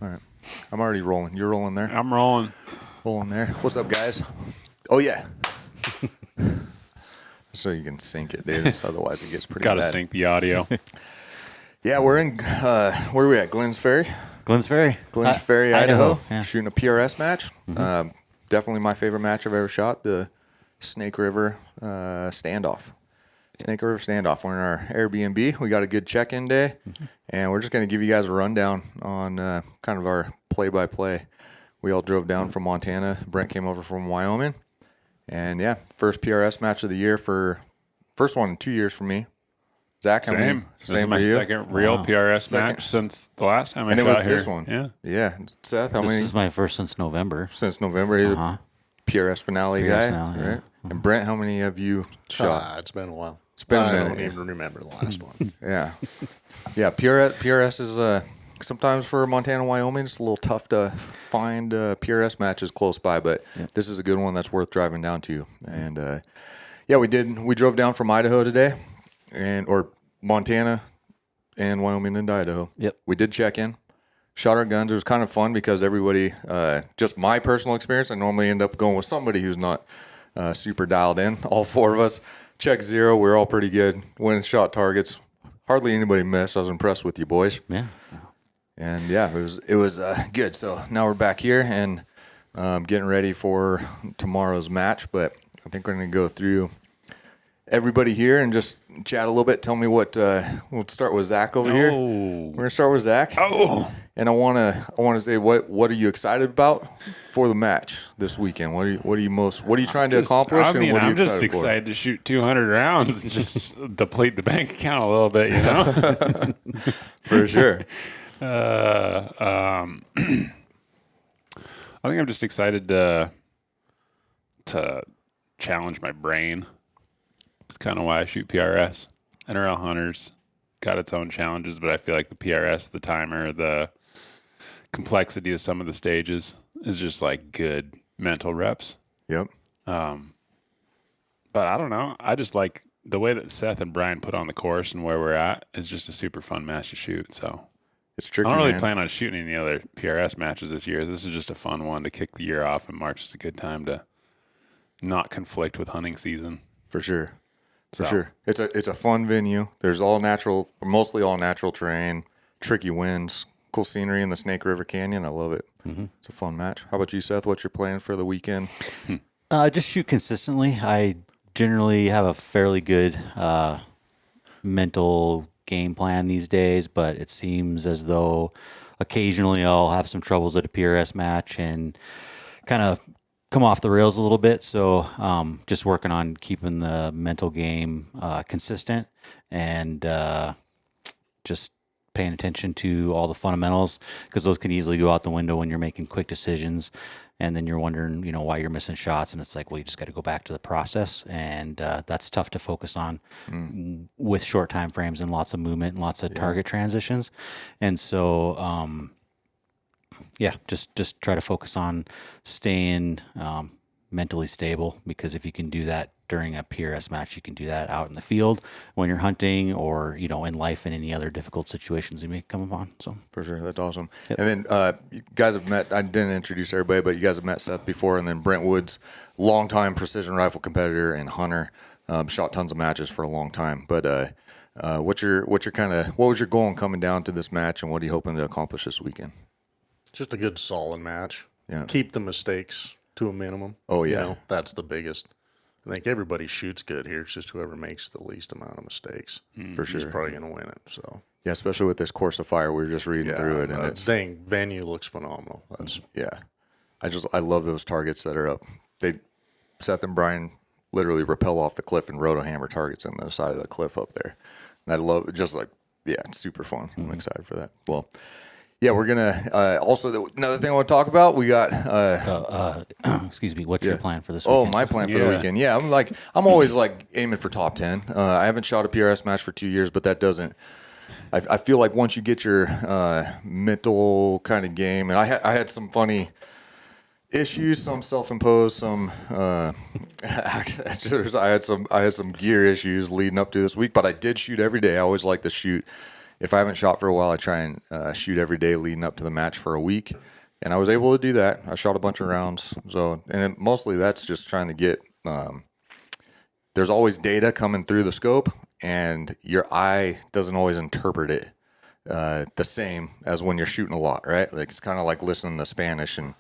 All right. I'm already rolling. You're rolling there? I'm rolling. Rolling there. What's up, guys? Oh, yeah. So you can sync it, dude. Otherwise, it gets pretty bad. Got to sync the audio. Yeah, we're in, where are we at? Glens Ferry? Glens Ferry, Idaho. Yeah. Shooting a PRS match. Definitely my favorite match I've ever shot, the Snake River Standoff. Snake River Standoff. We're in our Airbnb. We got a good check-in day, and we're just going to give you guys a rundown on kind of our play-by-play. We all drove down from Montana. Brent came over from Wyoming. And, yeah, first PRS match of the year first one in 2 years for me. Zach, how many? This is my second real PRS match since the last time I shot here. And it was this one. Yeah. Yeah. Seth, how many? This is my first since November. Since November. He's a PRS finale guy, right? Yeah. And Brent, how many have you shot? It's been a while. It's been a I minute. don't even remember the last one. Yeah. Yeah, PRS is sometimes for Montana and Wyoming, it's a little tough to find PRS matches close by, but this is a good one that's worth driving down to. And yeah, we drove down from Idaho today, or Montana and Wyoming into Idaho. Yep. We did check in, shot our guns. It was kind of fun because everybody, just my personal experience, I normally end up going with somebody who's not super dialed in. All four of us, check zero. We were all pretty good. Went and shot targets. Hardly anybody missed. I was impressed with you boys. Yeah. And yeah, it was good. So now we're back here and getting ready for tomorrow's match. But I think we're going to go through everybody here and just chat a little bit. Tell me what we'll start with Zach over here. We're gonna start with Zach. And I want to say what are you excited about for the match this weekend? What are you trying to accomplish? I'm just excited to shoot 200 rounds and just deplete the bank account a little bit, you know. For sure. I think I'm just excited to challenge my brain. It's kind of why I shoot PRS. NRL Hunters got its own challenges, but I feel like the PRS, the timer, the complexity of some of the stages is just like good mental reps. Yep. But I don't know. I just like the way that Seth and Brian put on the course and where we're at is just a super fun match to shoot. So it's tricky. I don't really plan on shooting any other PRS matches this year. This is just a fun one to kick the year off, and March is a good time to not conflict with hunting season. For sure. For sure. It's a fun venue. There's mostly all natural terrain, tricky winds, cool scenery in the Snake River Canyon. I love it. Mm-hmm. It's a fun match. How about you, Seth? What's your plan for the weekend? Just shoot consistently. I generally have a fairly good mental game plan these days, but it seems as though occasionally I'll have some troubles at a PRS match and kind of come off the rails a little bit. So just working on keeping the mental game consistent and just paying attention to all the fundamentals, because those can easily go out the window when you're making quick decisions. And then you're wondering, why you're missing shots. And it's like, well, you just got to go back to the process. And that's tough to focus on with short time frames and lots of movement and lots of target transitions. And so, just try to focus on staying mentally stable, because if you can do that during a PRS match, you can do that out in the field when you're hunting, or in life in any other difficult situations you may come upon. So for sure, that's awesome. Yep. And then you guys have met. I didn't introduce everybody, but you guys have met Seth before, and then Brent Woods, longtime precision rifle competitor and hunter, shot tons of matches for a long time. But what was your goal in coming down to this match, and what are you hoping to accomplish this weekend? Just a good solid match. Yeah. Keep the mistakes to a minimum. Oh yeah, that's the biggest. I think everybody shoots good here. It's just whoever makes the least amount of mistakes. For sure. Is probably going to win it. So yeah, especially with this Course of Fire, we were just reading through it, and it's venue looks phenomenal. I love those targets that are up. Seth and Brian literally rappel off the cliff and rotohammer targets on the side of the cliff up there. And I love it. Just it's super fun. I'm excited for that. Well, yeah, we're gonna also another thing I want to talk about. We got excuse me. What's your plan for this weekend? Oh, my plan for the weekend. Yeah, I'm always aiming for top 10. I haven't shot a PRS match for 2 years, but that doesn't. I feel like once you get your mental kind of game, and I had some funny issues, some self-imposed, some I had some gear issues leading up to this week, but I did shoot every day. I always like to shoot if I haven't shot for a while, I try and shoot every day leading up to the match for a week. And I was able to do that. I shot a bunch of rounds. Mostly that's just trying to get, there's always data coming through the scope, and your eye doesn't always interpret it the same as when you're shooting a lot, right? Like it's kind of like listening to Spanish, and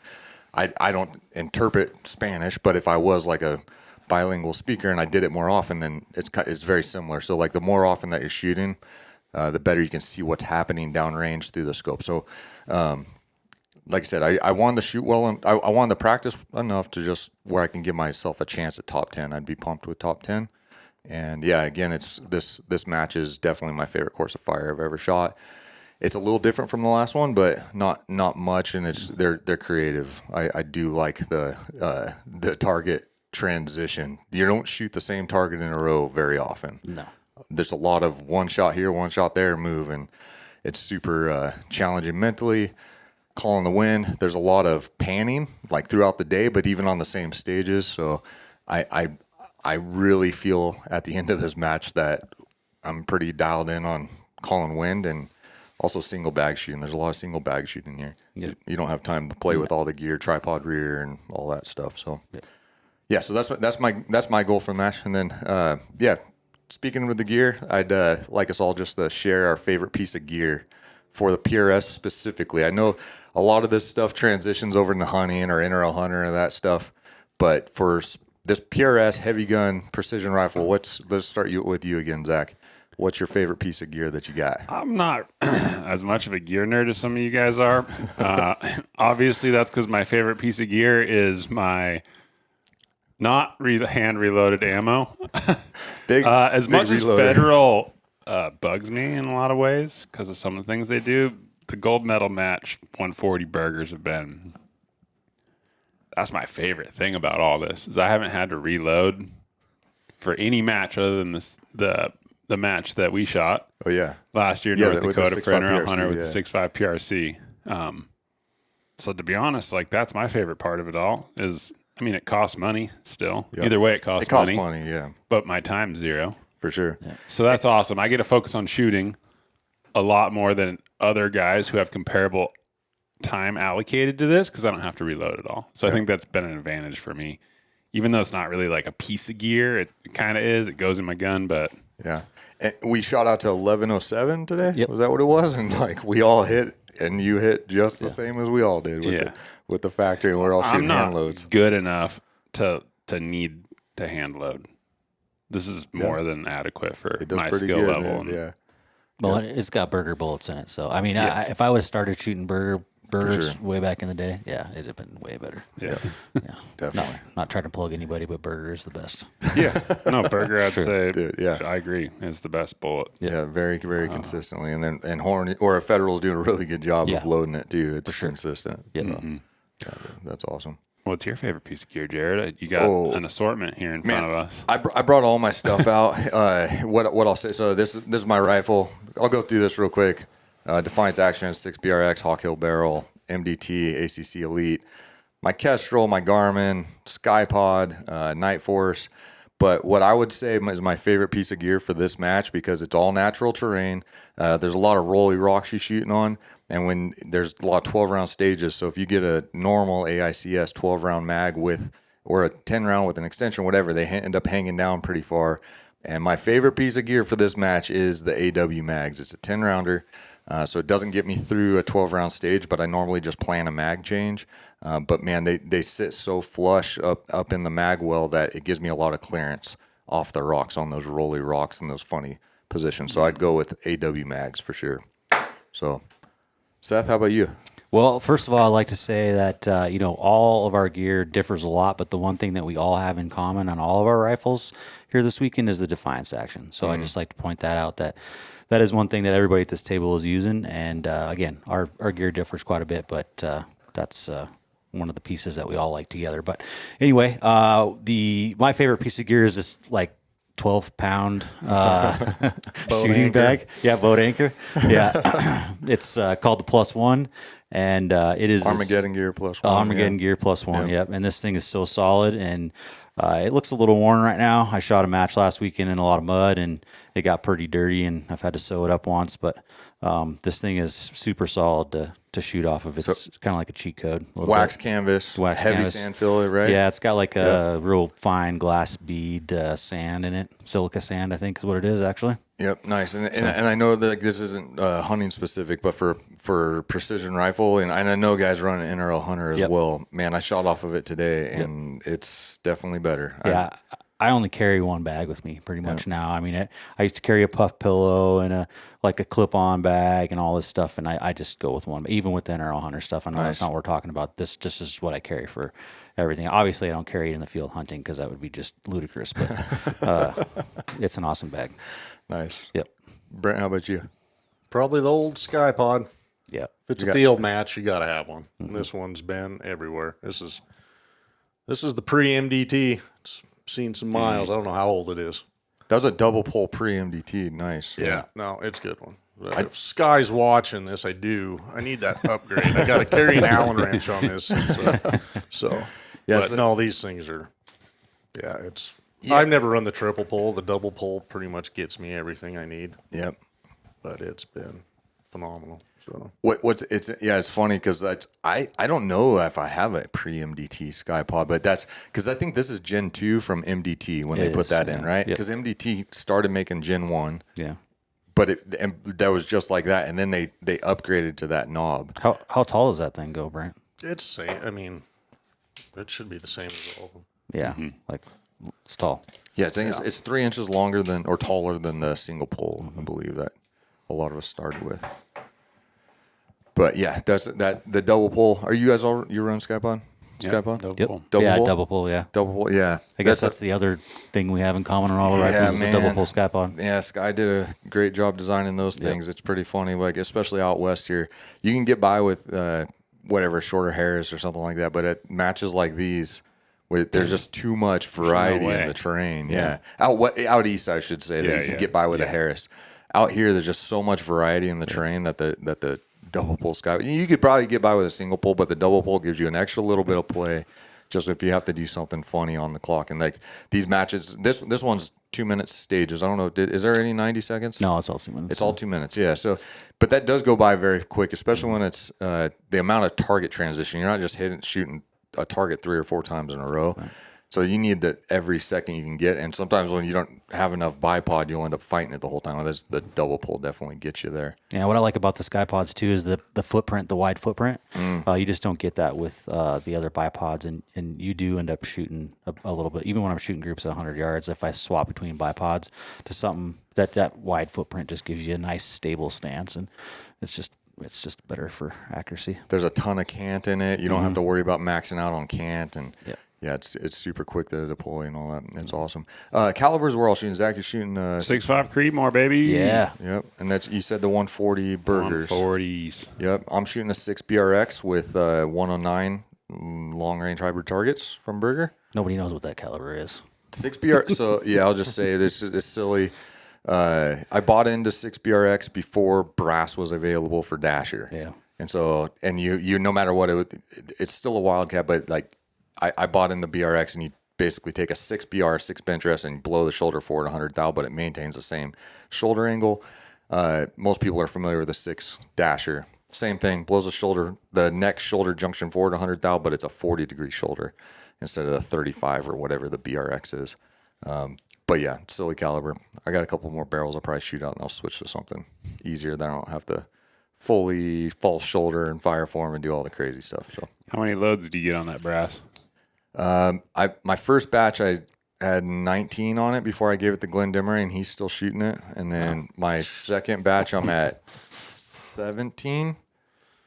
I don't interpret Spanish, but if I was like a bilingual speaker and I did it more often, then it's very similar. So like the more often that you're shooting, the better you can see what's happening downrange through the scope. So, like I said, I wanted to shoot well, and I wanted to practice enough to just where I can give myself a chance at top 10. I'd be pumped with top 10. And yeah, again, it's this match is definitely my favorite course of fire I've ever shot. It's a little different from the last one, but not much, and they're creative. I do like the target transition. You don't shoot the same target in a row very often. No. There's a lot of one shot here, one shot there move, and it's super challenging mentally. Calling the wind. There's a lot of panning like throughout the day, but even on the same stages. So I really feel at the end of this match that I'm pretty dialed in on calling wind and also single bag shooting. There's a lot of single bag shooting here. Yep. You don't have time to play with all the gear, tripod rear, and all that stuff. So yeah, so that's my goal for the match. And then speaking with the gear, I'd like us all just to share our favorite piece of gear for the PRS specifically. I know a lot of this stuff transitions over into hunting or NRL hunter and that stuff, but for this PRS heavy gun precision rifle, let's start with you again, Zach. What's your favorite piece of gear that you got? I'm not as much of a gear nerd as some of you guys are. Obviously, that's because my favorite piece of gear is my not hand reloaded ammo. As much as Federal bugs me in a lot of ways because of some of the things they do, the gold medal match 140 burgers have been. That's my favorite thing about all this is I haven't had to reload for any match other than the match that we shot. Oh yeah, last year in North Dakota for NRL Hunter with the 6.5 PRC. So to be honest, like that's my favorite part of it all. Is I mean, it costs money still. Yep. Either way, it costs money. Yeah. But my time's zero for sure. Yeah. So that's awesome. I get to focus on shooting a lot more than other guys who have comparable time allocated to this because I don't have to reload it all. So I think that's been an advantage for me. Even though it's not really like a piece of gear, it kind of is. It goes in my gun, but yeah. And we shot out to 1107 today. Yep. Was that what it was? And like we all hit, and you hit just the same as we all did with the factory. And we're all shooting hand loads. Good enough to need to hand load. This is more than adequate for my skill good, level. Man. Yeah. Well, it's got burger bullets in it, so I mean, if I would have started shooting burgers way back in the day, it'd have been way better. Yeah, definitely. Not trying to plug anybody, but burger is the best. Yeah, no burger. I'd say, dude, I agree. Is the best bullet. Yeah, very, very consistently, and Horn or Federal's doing a really good job of loading it too. It's consistent. Yeah, yeah, that's awesome. What's your favorite piece of gear, Jared? You got an assortment here in front of us. I brought all my stuff out. What I'll say. So this is my rifle. I'll go through this real quick. Defiance Action 6 BRX Hawk Hill barrel, MDT ACC Elite, my Kestrel, my Garmin, Skypod, Night Force. But what I would say is my favorite piece of gear for this match, because it's all natural terrain. There's a lot of rolly rocks you're shooting on. And when there's a lot of 12-round stages, so if you get a normal AICS 12-round mag or a 10-round with an extension, whatever, they end up hanging down pretty far. And my favorite piece of gear for this match is the AW mags. It's a 10-rounder, so it doesn't get me through a 12-round stage, but I normally just plan a mag change. But, man, they sit so flush up in the mag well that it gives me a lot of clearance off the rocks on those rolly rocks and those funny positions. So I'd go with AW mags for sure. So... Seth, how about you? Well, first of all, I'd like to say that, all of our gear differs a lot, but the one thing that we all have in common on all of our rifles here this weekend is the Defiance Action. So I just like to point that out, that is one thing that everybody at this table is using. And again, our gear differs quite a bit, but that's one of the pieces that we all like together. But anyway, my favorite piece of gear is this, 12-pound shooting anchor. bag. Yeah, boat anchor. Yeah. It's called the Plus One, and it is Armageddon Gear Plus One. Armageddon Gear Plus One, yep. And this thing is so solid, and it looks a little worn right now. I shot a match last weekend in a lot of mud, and it got pretty dirty, and I've had to sew it up once. But this thing is super solid to shoot off of. It's kind of like a cheat code. A Wax bit. canvas, Wax heavy canvas. sand filler, right? Yeah, it's got like a real fine glass bead sand in it. Silica sand, I think, is what it is actually. Yep, nice. And I know that this isn't hunting specific, but for precision rifle, and I know guys run an NRL Hunter as well. Man, I shot off of it today, and it's definitely better. Yeah, I only carry one bag with me pretty much now. I mean, I used to carry a puff pillow and a clip-on bag and all this stuff, and I just go with one. Even with the NRL Hunter stuff, I know that's not what we're talking about. This just is what I carry for everything. Obviously, I don't carry it in the field hunting because that would be just ludicrous, but it's an awesome bag. Nice. Yep. Brent, how about you? Probably the old Sky Pod. Yep. If it's a field match, you got to have one. And this one's been everywhere. This is the pre-MDT. It's seen some miles. I don't know how old it is. That was a double pole pre-MDT. Nice. Yeah. No, it's a good one. If Sky's watching this, I need that upgrade. I got to carry an Allen wrench on this. So no, these things are, I've never run the triple pole. The double pole pretty much gets me everything I need. Yep. But it's been phenomenal. So it's funny because I don't know if I have a pre-MDT Sky Pod, but that's because I think this is Gen 2 from MDT when they put that in, right? Because MDT started making Gen 1. Yeah. But that was just like that, and then they upgraded to that knob. How tall does that thing go, Brent? it's same. I mean, it should be the same as all of them. Yeah, like it's tall. Yeah, it's 3 inches longer than or taller than the single pole. I believe that a lot of us started with. But yeah, the double pole. Are you guys all you run Skypod? Skypod? Double pole. Double pole. Yeah. Double pole. Yeah. I guess that's the other thing we have in common on all the rifles is the double pole Skypod. Yeah, Sky did a great job designing those things. It's pretty funny, like especially out west here. You can get by with whatever shorter hairs or something like that, but at matches like these, where there's just too much variety in the terrain. Yeah. Out east, I should say, that you can get by with a Harris. Out here, there's just so much variety in the terrain that the double pole Sky. You could probably get by with a single pole, but the double pole gives you an extra little bit of play, just if you have to do something funny on the clock. And like these matches, this one's 2 minutes stages. I don't know. Is there any 90 seconds? No, it's all 2 minutes. It's all 2 minutes. Yeah. So, but that does go by very quick, especially when it's the amount of target transition. You're not just shooting a target 3 or 4 times in a row. Right. So you need that every second you can get, and sometimes when you don't have enough bipod, you'll end up fighting it the whole time. The double pole definitely gets you there. Yeah, what I like about the Skypods too is the footprint, the wide footprint. You just don't get that with the other bipods, and you do end up shooting a little bit. Even when I'm shooting groups at 100 yards, if I swap between bipods to something that wide footprint just gives you a nice stable stance, and it's just better for accuracy. There's a ton of cant in it. You don't have to worry about maxing out on cant, and yeah, it's super quick to deploy and all that. It's awesome. Calibers we're all shooting. Zach, you're shooting 6.5 Creedmoor, baby. Yeah. Yep. And that's you said the 140 burgers. 140s. Yep. I'm shooting a 6 BRX with 109 long range hybrid targets from Burger. Nobody knows what that caliber is. 6 BR. So yeah, I'll just say it. It's silly. I bought into 6 BRX before brass was available for Dasher. Yeah. And so you no matter what it's still a Wildcat, but like. I bought in the BRX, and you basically take a 6 BR, 6 bench rest, and blow the shoulder forward 100 thou, but it maintains the same shoulder angle. Most people are familiar with the 6 Dasher. Same thing, blows the neck shoulder junction forward 100 thou, but it's a 40-degree shoulder instead of the 35 or whatever the BRX is. But yeah, silly caliber. I got a couple more barrels I'll probably shoot out, and I'll switch to something easier that I don't have to fully false shoulder and fire form and do all the crazy stuff. So, how many loads do you get on that brass? My first batch I had 19 on it before I gave it to Glenn Dimmery, and he's still shooting it. And then my second batch I'm at 17,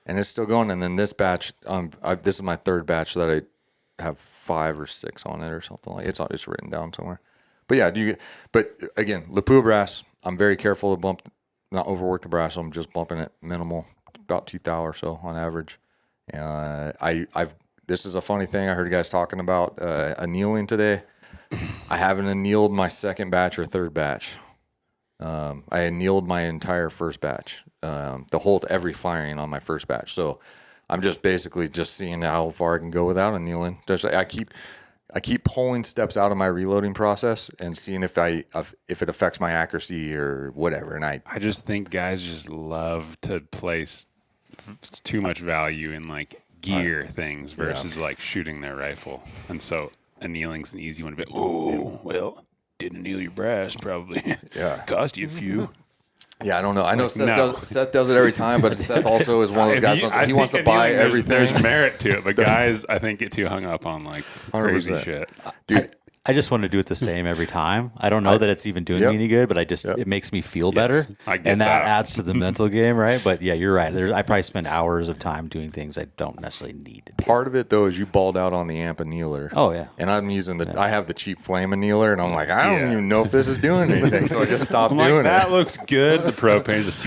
and it's still going. And then this batch, this is my third batch that I have 5 or 6 on it or something like. It's written down somewhere. But yeah, but again, Lapua brass. I'm very careful to not overwork the brass. I'm just bumping it minimal, about 2 thou or so on average. This is a funny thing. I heard you guys talking about annealing today. I haven't annealed my second batch or third batch. I annealed my entire first batch, every firing on my first batch. So I'm just basically seeing how far I can go without annealing. I keep pulling steps out of my reloading process and seeing if it affects my accuracy or whatever. And I just think guys just love to place too much value in like gear things versus like shooting their rifle. And so annealing's an easy one to be, oh, well, didn't anneal your brass probably. Cost you a few. Yeah, I don't know. I know Seth does it every time, but Seth also is one of those guys. He wants to buy everything. There's merit to it, but guys, I think, get too hung up on like crazy 100%. shit. Dude, I just want to do it the same every time. I don't know that it's even doing me any good, but it makes me feel better. I get and that that. adds to the mental game, right? But yeah, you're right. I probably spend hours of time doing things I don't necessarily need to do. part of it though is you balled out on the amp annealer. Oh yeah. And I'm using I have the cheap flame annealer, and I'm like, I don't even know if this is doing anything, so I just stopped doing That it. looks good. The propane just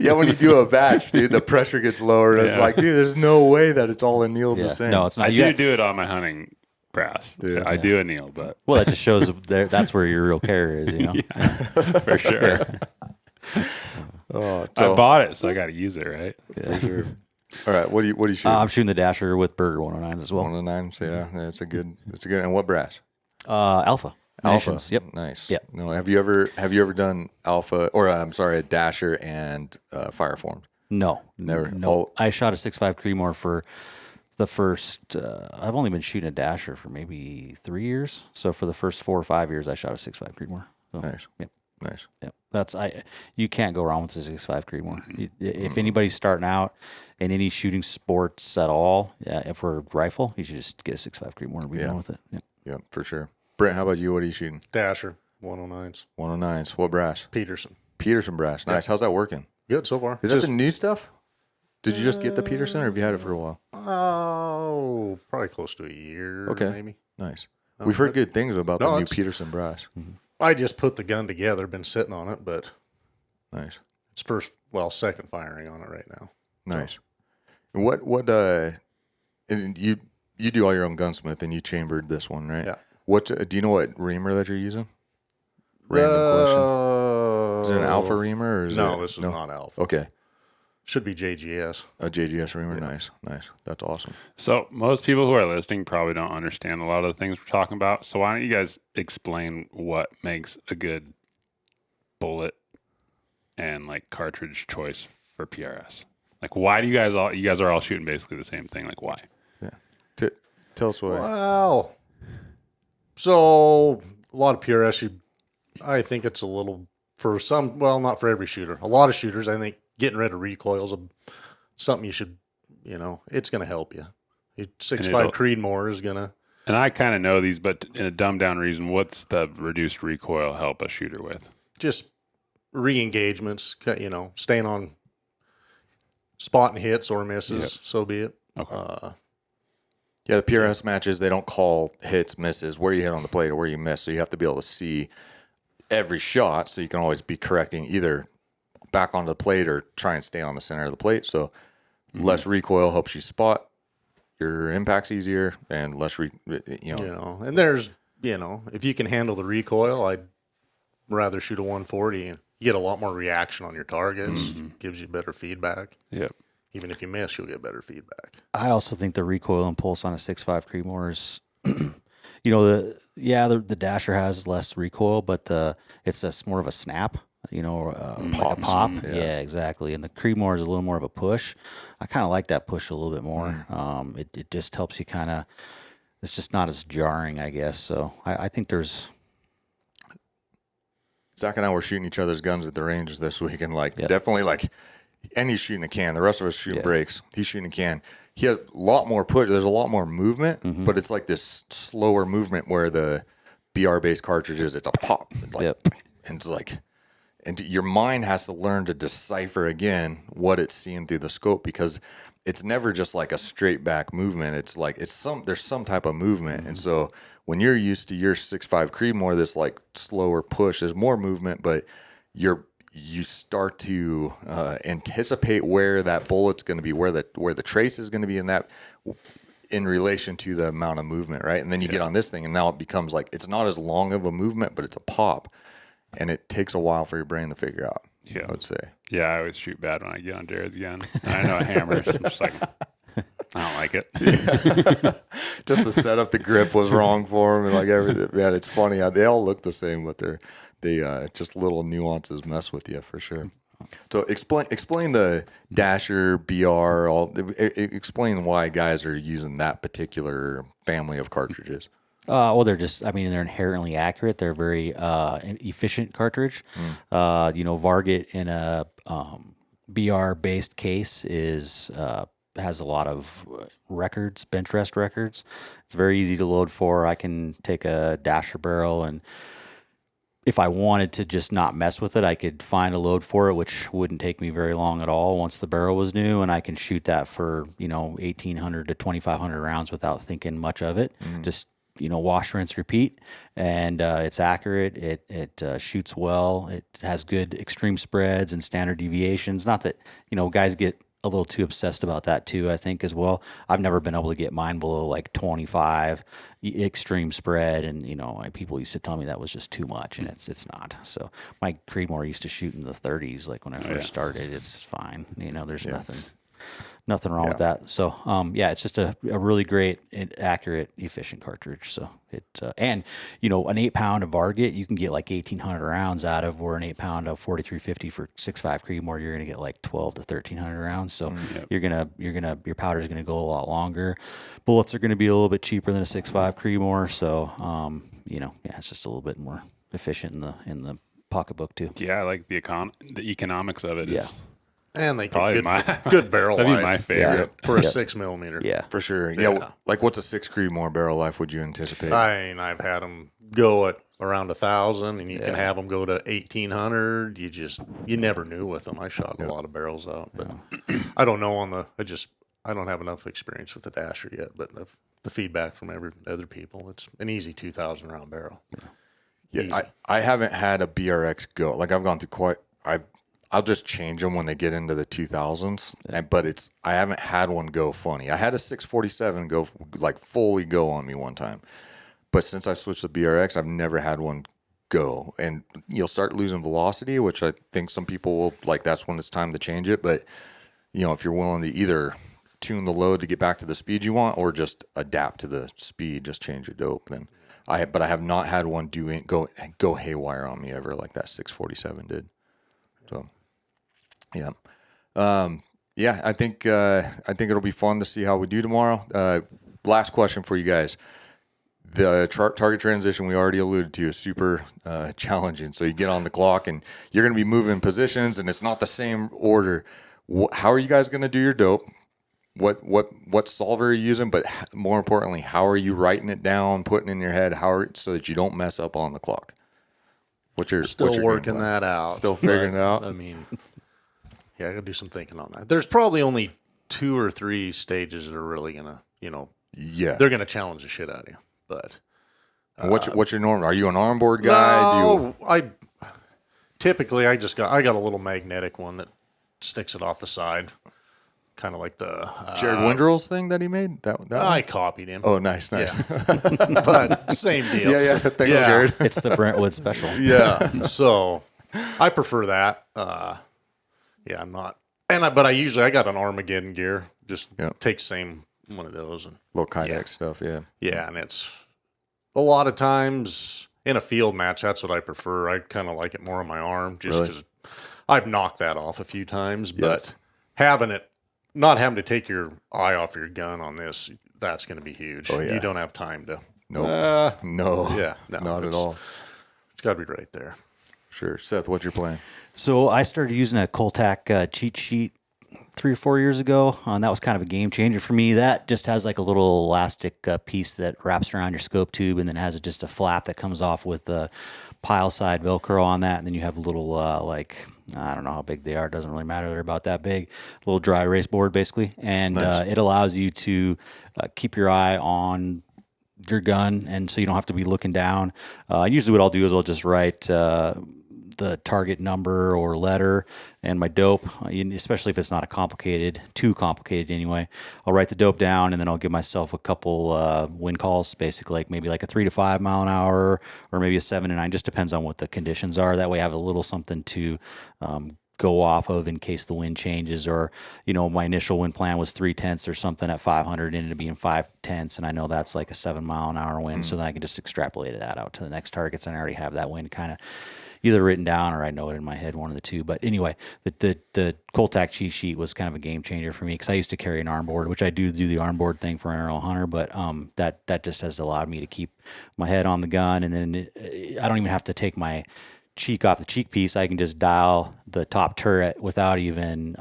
Yeah, when you do a batch, dude, the pressure gets lower. And it's like, dude, there's no way that it's all annealed the same. No, it's not. I do it on my hunting brass. Yeah. I do anneal, but Well, that just shows that's where your real care is, you know. for sure. Oh, I bought it, so I got to use it, right? for sure. All right, what do you shoot? I'm shooting the Dasher with Burger 109s as well. 109. So yeah, it's a good. And what brass? Alpha. Nations. Yep. Nice. Yep. No, have you ever done alpha or I'm sorry, a dasher and fire formed? No. Never. No. Oh. I shot a 6.5 Creedmoor for the first. I've only been shooting a Dasher for maybe 3 years. So for the first 4 or 5 years, I shot a 6.5 Creedmoor. So, Nice. Yep. Nice. Yep. You can't go wrong with the 6.5 Creedmoor. If anybody's starting out in any shooting sports at all, for a rifle, you should just get a 6.5 Creedmoor and be done with it. Yep. Yeah, for sure. Brent, how about you? What are you shooting? Dasher 109s. 109s. What brass? Peterson Brass. Nice. How's that working? Good so far. Is that the new stuff? Did you just get the Peterson, or have you had it for a while? Oh, probably close to a year. Okay. Maybe. Nice. We've heard good things about the new it's- Peterson brass. I just put the gun together. Been sitting on it, but Nice. it's second firing on it right now. Nice. What and you do all your own gunsmith, and you chambered this one, right? Yeah. What do you know what reamer that you're using? Random question. Is it an alpha reamer or is No, it, this is not alpha. Okay. Should be JGS. A JGS reamer. Nice. That's awesome. So most people who are listening probably don't understand a lot of the things we're talking about. So why don't you guys explain what makes a good bullet and like cartridge choice for PRS? Like, why do you guys are all shooting basically the same thing? Like, why? Yeah. Tell us why. Wow. So a lot of PRS, I think it's a little for some. Well, not for every shooter. A lot of shooters, I think, getting rid of recoils is something you should. It's going to help you. 6.5 Creedmoor is going to. And I kind of know these, but in a dumbed down reason, what's the reduced recoil help a shooter with? Just re-engagements, staying on spotting hits or misses, so be it. Okay. Yeah, the PRS matches, they don't call hits, misses, where you hit on the plate or where you miss. So you have to be able to see every shot so you can always be correcting either back onto the plate or try and stay on the center of the plate. So less recoil helps you spot your impacts easier and less, And there's, if you can handle the recoil, I'd rather shoot a 140 and you get a lot more reaction on your targets, gives you better feedback. Yep. Even if you miss, you'll get better feedback. I also think the recoil impulse on a 6.5 Creedmoor is, the Dasher has less recoil, but it's just more of a snap, like a pop. Yeah, exactly. And the Creedmoor is a little more of a push. I kind of like that push a little bit more. It just helps you it's just not as jarring, I guess. So I think there's. Zach and I were shooting each other's guns at the range this week, and definitely and he's shooting a can. The rest of us shooting breaks. He's shooting a can. He had a lot more push. There's a lot more movement, but it's like this slower movement where the BR-based cartridges, it's a pop. And it's and your mind has to learn to decipher again what it's seeing through the scope, because it's never just like a straight back movement. It's like there's some type of movement. And so when you're used to your 6.5 Creedmoor, this like slower push, there's more movement, but you start to anticipate where that bullet's going to be, where the trace is going to be in relation to the amount of movement, right? And then you get on this thing, and now it becomes like it's not as long of a movement, but it's a pop, and it takes a while for your brain to figure out. I would say. Yeah, I always shoot bad when I get on Jared's gun. And I know it hammers. I'm just like, I don't like it. Just the setup, the grip was wrong for them, and like everything. Man, it's funny. They all look the same, but they just little nuances mess with you for sure. So explain the Dasher BR. Explain why guys are using that particular family of cartridges. Well, they're inherently accurate. They're very efficient cartridge. Varget in a BR based case has a lot of records, bench rest records. It's very easy to load for. I can take a Dasher barrel, and if I wanted to just not mess with it, I could find a load for it, which wouldn't take me very long at all once the barrel was new, and I can shoot that for 1,800 to 2,500 rounds without thinking much of it. Just wash, rinse, repeat, and it's accurate. It shoots well. It has good extreme spreads and standard deviations. Not that guys get a little too obsessed about that too, I think, as well. I've never been able to get mine below like 25 extreme spread, and people used to tell me that was just too much, and it's not. So my Creedmoor used to shoot in the 30s, like when I first started. It's fine. There's nothing wrong with that. So it's just a really great, accurate, efficient cartridge. So it and an 8-pound of Varget you can get like 1,800 rounds out of, or an 8-pound of 4350 for 6.5 Creedmoor you're gonna get like 12 to 1,300 rounds. So your powder's gonna go a lot longer. Bullets are gonna be a little bit cheaper than a 6.5 Creedmoor. So it's just a little bit more efficient in the pocketbook too. Yeah, I like the economics of it. Yeah. And they get good barrel life. That'd be my favorite. For a 6mm. Yeah. For sure. Yeah. Like what's a 6 Creedmoor barrel life would you anticipate? I've had them go at around 1,000, and you can have them go to 1,800. You never knew with them. I shot a lot of barrels out, but I don't know I don't have enough experience with the Dasher yet, but the feedback from other people, it's an easy 2,000 round barrel. Yeah. I haven't had a BRX go. Like I've gone through I'll just change them when they get into the 2000s, but I haven't had one go funny. I had a 647 go like fully go on me one time, but since I switched to BRX, I've never had one go, and you'll start losing velocity, which I think some people will like. That's when it's time to change it. But if you're willing to either tune the load to get back to the speed you want, or just adapt to the speed, just change your dope. Then I have not had one go haywire on me ever like that 647 did. So. Yeah. I think it'll be fun to see how we do tomorrow. Last question for you guys. The target transition we already alluded to is super challenging. So you get on the clock and you're going to be moving positions, and it's not the same order. How are you guys going to do your dope? What solver are you using? But more importantly, how are you writing it down, putting it in your head, so that you don't mess up on the clock? What's your working that out? Still figuring it out. Yeah, I gotta do some thinking on that. There's probably only 2 or 3 stages that are really gonna, they're gonna challenge the shit out of you. But what's your norm? Are you an armboard guy? No, I typically I got a little magnetic one that sticks it off the side, kind of like the Jared Windrill's thing that he made. That I copied him. Oh, nice. Yeah. But same deal. Yeah. Thanks, Jared. It's the Brentwood special. Yeah. So I prefer that. I'm not, but I got an Armageddon gear. Just take same one of those and little Kydex stuff. Yeah. Yeah, and it's a lot of times in a field match. That's what I prefer. I kind of like it more on my arm, just because I've knocked that off a few times. But not having to take your eye off your gun on this, that's going to be huge. Oh, yeah. You don't have time to. No. Yeah. No, not at all. It's got to be right there. Sure. Seth, what's your plan? So I started using a Coltac cheat sheet 3 or 4 years ago, and that was kind of a game changer for me. That just has like a little elastic piece that wraps around your scope tube, and then has just a flap that comes off with the pile side Velcro on that, and then you have a little I don't know how big they are, it doesn't really matter, they're about that big, a little dry erase board basically, and nice. It allows you to keep your eye on your gun, and so you don't have to be looking down. Usually what I'll do is I'll just write the target number or letter and my dope, especially if it's not too complicated anyway. I'll write the dope down, and then I'll give myself a couple wind calls, basically, like maybe like a 3 to 5 mile an hour, or maybe a 7 to 9, just depends on what the conditions are. That way I have a little something to go off of in case the wind changes, or, my initial wind plan was 3/10 or something at 500, ended up being 5/10. And I know that's like a 7-mile-an-hour wind. So then I can just extrapolate that out to the next targets. And I already have that wind kind of either written down or I know it in my head, one of the two. But anyway, the Coltac cheat sheet was kind of a game changer for me, because I used to carry an arm board, which I do the arm board thing for an arrow hunter, but that just has allowed me to keep my head on the gun, and then I don't even have to take my cheek off the cheek piece. I can just dial the top turret without even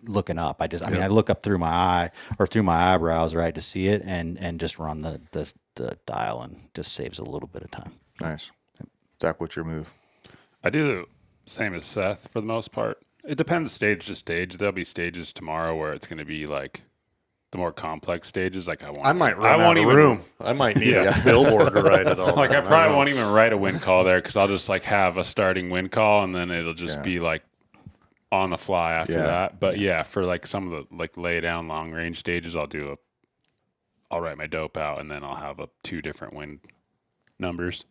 looking up. I look up through my eye or through my eyebrows, right, to see it, and just run the dial, and just saves a little bit of time. Nice. Zach, what's your move? I do the same as Seth for the most part. It depends stage to stage. There'll be stages tomorrow where it's going to be like the more complex stages. Like I might run out of room. I might need a billboard to write it all. Like I probably won't even write a wind call there, because I'll just like have a starting wind call, and then it'll just be like on the fly after that. But for like some of the like lay down long range stages, I'll write my dope out, and then I'll have 2 different wind numbers.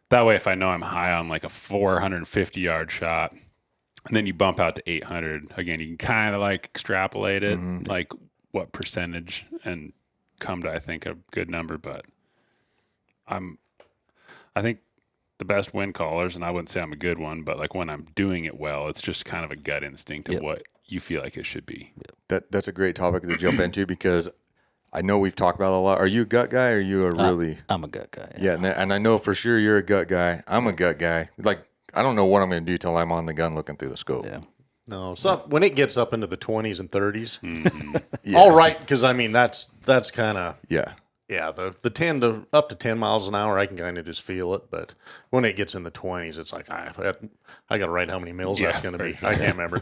That way, if I know I'm high on like a 450-yard shot, and then you bump out to 800, again, you can kind of like extrapolate it, like what percentage, and come to, I think, a good number. But I think the best wind callers, and I wouldn't say I'm a good one, but like when I'm doing it well, it's just kind of a gut instinct of what you feel like it should be. That's a great topic to jump into, because I know we've talked about it a lot. Are you a gut guy, or are you a really... I'm a gut guy. Yeah, and I know for sure you're a gut guy. I'm a gut guy. Like, I don't know what I'm going to do till I'm on the gun looking through the scope. Yeah. No, when it gets up into the 20s and 30s, all right, because I mean that's kind of the 10 to up to 10 miles an hour, I can kind of just feel it. But when it gets in the 20s, it's like I got to write how many mils that's going to be. Sure. I can't remember.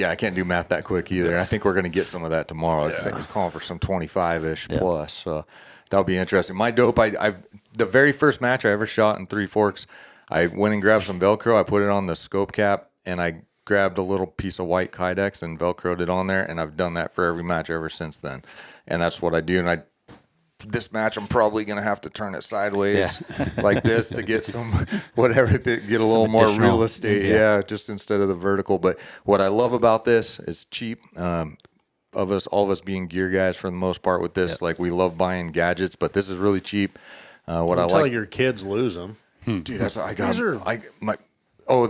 I can't do math that quick either. I think we're going to get some of that tomorrow. It's calling for some 25-ish plus. So that'll be interesting. My dope, the very first match I ever shot in Three Forks, I went and grabbed some Velcro. I put it on the scope cap, and I grabbed a little piece of white Kydex and Velcroed it on there, and I've done that for every match ever since then. And that's what I do. And this match, I'm probably going to have to turn it sideways like this to get some whatever, to get a little more real estate. Just instead of the vertical. But what I love about this is cheap. All of us being gear guys for the most part with this, like we love buying gadgets, but this is really cheap. Until your kids lose them. Dude, that's what I got.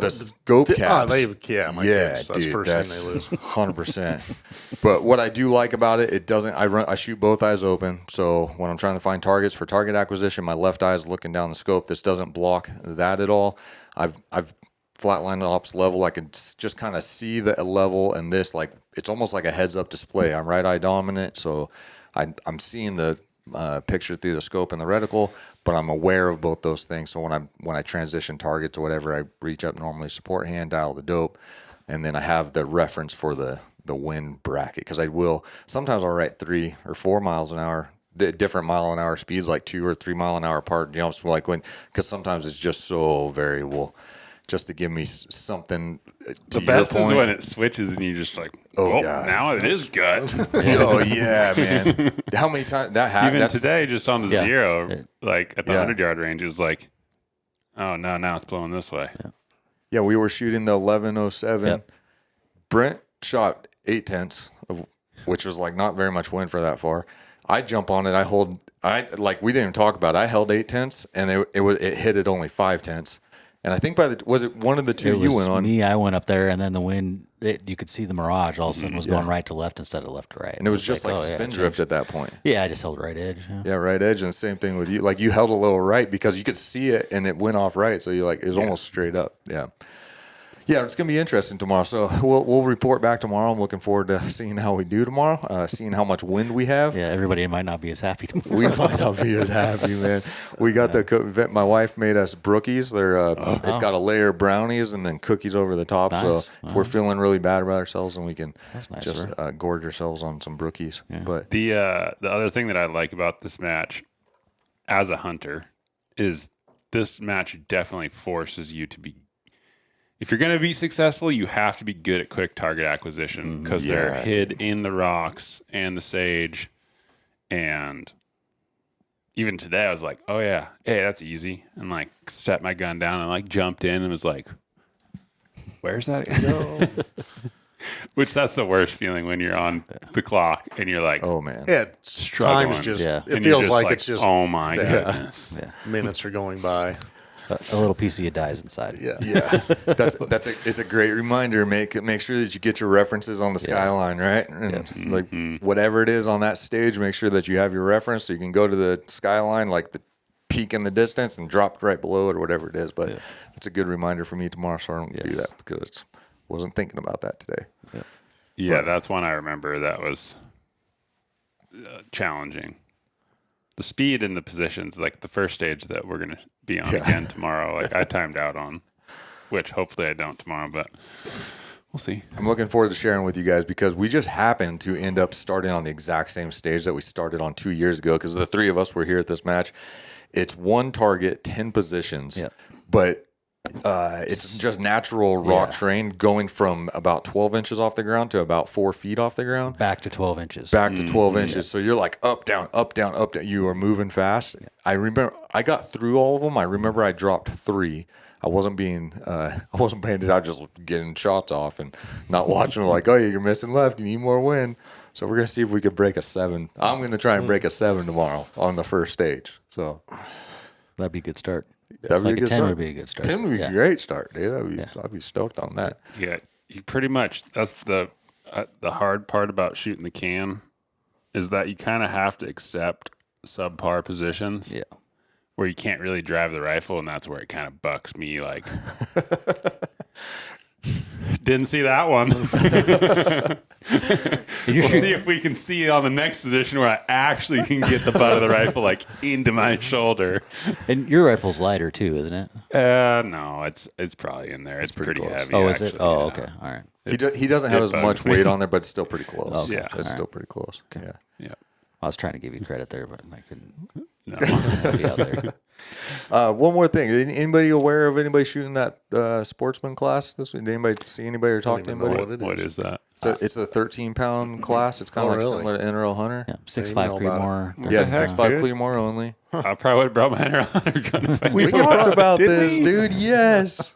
The scope caps. My kids. That's the first thing they lose. 100%. But what I do like about it, I shoot both eyes open. So when I'm trying to find targets for target acquisition, my left eye is looking down the scope. This doesn't block that at all. I've flatline ops level. I can just kind of see the level, and this, like, it's almost like a heads up display. I'm right eye dominant, so I'm seeing the picture through the scope and the reticle, but I'm aware of both those things. So when I transition targets or whatever, I reach up normally support hand, dial the dope, and then I have the reference for the wind bracket, because sometimes I'll write 3 or 4 miles an hour, different mile an hour speeds, like 2 or 3 mile an hour apart jumps, because sometimes it's just so variable. Just to give me something. The best is when it switches and you just like, now it is gut. Oh yeah, man! How many times that happened? Even today, just on the zero, like at the 100-yard range, it was like, oh no, now it's blowing this way. Yeah, we were shooting the 1107. Yep. Brent shot 8/10, which was like not very much wind for that far. I jump on it. We didn't even talk about it. I held 8/10, and it hit it only 5/10. And I think was it one of the two you went on? Me, I went up there, and then the wind, you could see the mirage all of a sudden was going right to left instead of left to right. And it was just like spin drift at that point. Yeah, I just held right edge. Yeah, right edge. And the same thing with you. Like, you held a little right because you could see it, and it went off right. So it was almost straight up. Yeah. Yeah, it's going to be interesting tomorrow. So we'll report back tomorrow. I'm looking forward to seeing how we do tomorrow, seeing how much wind we have. Yeah, everybody might not be as happy tomorrow. We might not be as happy, man. We got my wife made us brookies. They're it's got a layer of brownies and then cookies over the top. Nice. So if we're feeling really bad about ourselves, and we can gorge ourselves on some brookies. Yeah. But the other thing that I like about this match as a hunter is this match definitely forces you to be. If you're going to be successful, you have to be good at quick target acquisition, because they're hid in the rocks and the sage. And even today, I was like, oh, yeah, hey, that's easy. And, like, stepped my gun down and, like, jumped in and was like, Where's that? Which that's the worst feeling when you're on the clock and you're like, Oh man. Yeah, Struggling. time's just, Yeah. it and you're feels like it's just, oh my goodness. Yeah. minutes are going by. A little piece of you dies inside. Yeah. It's a great reminder. Make sure that you get your references on the skyline, right? And like whatever it is on that stage, make sure that you have your reference so you can go to the skyline, like the peak in the distance, and drop right below it or whatever it is. But it's a good reminder for me tomorrow, so I don't do that because wasn't thinking about that today. Yeah, that's one I remember that was challenging. The speed and the positions, like the first stage that we're going to be on again tomorrow, like I timed out on, which hopefully I don't tomorrow, but we'll see. I'm looking forward to sharing with you guys because we just happened to end up starting on the exact same stage that we started on 2 years ago because the three of us were here at this match. It's one target, 10 positions, but it's just natural rock terrain going from about 12 inches off the ground to about 4 feet off the ground. Back to 12 inches. Back to 12 inches. So you're like up, down, up, down, up, down. You are moving fast. I remember I got through all of them. I remember I dropped 3. I wasn't paying attention. I was just getting shots off and not watching. Like, oh, you're missing left. You need more wind. So we're going to see if we could break a 7. I'm going to try and break a 7 tomorrow on the first stage. So That'd be a good start. that'd be Like a good 10 start. would be a good start. 10 would be a great start, dude. I'd be stoked on that. Yeah, you pretty much, that's the hard part about shooting the can is that you kind of have to accept subpar positions. Yeah. Where you can't really drive the rifle, and that's where it kind of bucks me. Like, didn't see that one. We'll see if we can see on the next position where I actually can get the butt of the rifle like into my shoulder. And your rifle's lighter too, isn't it? No, it's probably in there. It's pretty close. heavy. Oh, is it? actually, Oh, yeah. okay. All right. He doesn't have it as bugs much me. weight on there, but it's still pretty close. Okay. Yeah. It's still pretty close. Yeah. Yeah. I was trying to give you credit there, but I couldn't No. be out there. One more thing. Anybody aware of anybody shooting that sportsman class this week? Did anybody see anybody or talk to even know anybody? what it What is that? It's a 13-pound class. It's kind of Oh, like really? similar to NRL Hunter. Yeah, didn't 6'5" know about Creedmoor. Yeah, the heck, 6'5" dude? Claymore only. I probably would have brought my hunter gun. If I We knew talked about Did this, we? dude. Yes.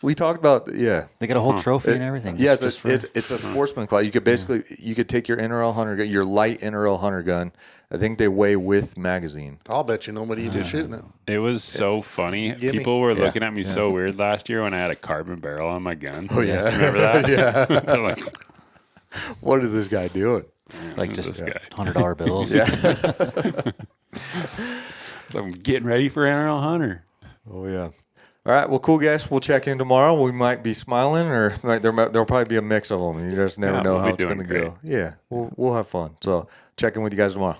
We talked about, yeah. They got a whole trophy and everything. Yeah, just for- it's a sportsman class. You could basically you could take your NRL hunter gun, your light NRL hunter gun. I think they weigh with magazine. I'll bet you nobody just shooting it. It was so funny. Gimme. People were looking at me so weird last year when I had a carbon barrel on my gun. Oh yeah, Remember that? yeah. They're like, What is this guy doing? like who's just this guy? $100 bills. Yeah. So I'm getting ready for NRL Hunter. Oh yeah. All right. Well, cool guys. We'll check in tomorrow. We might be smiling, or there'll probably be a mix of them. You just never Yeah, know we'll how be it's going to doing go. Yeah, we'll have fun. So check in with you guys tomorrow.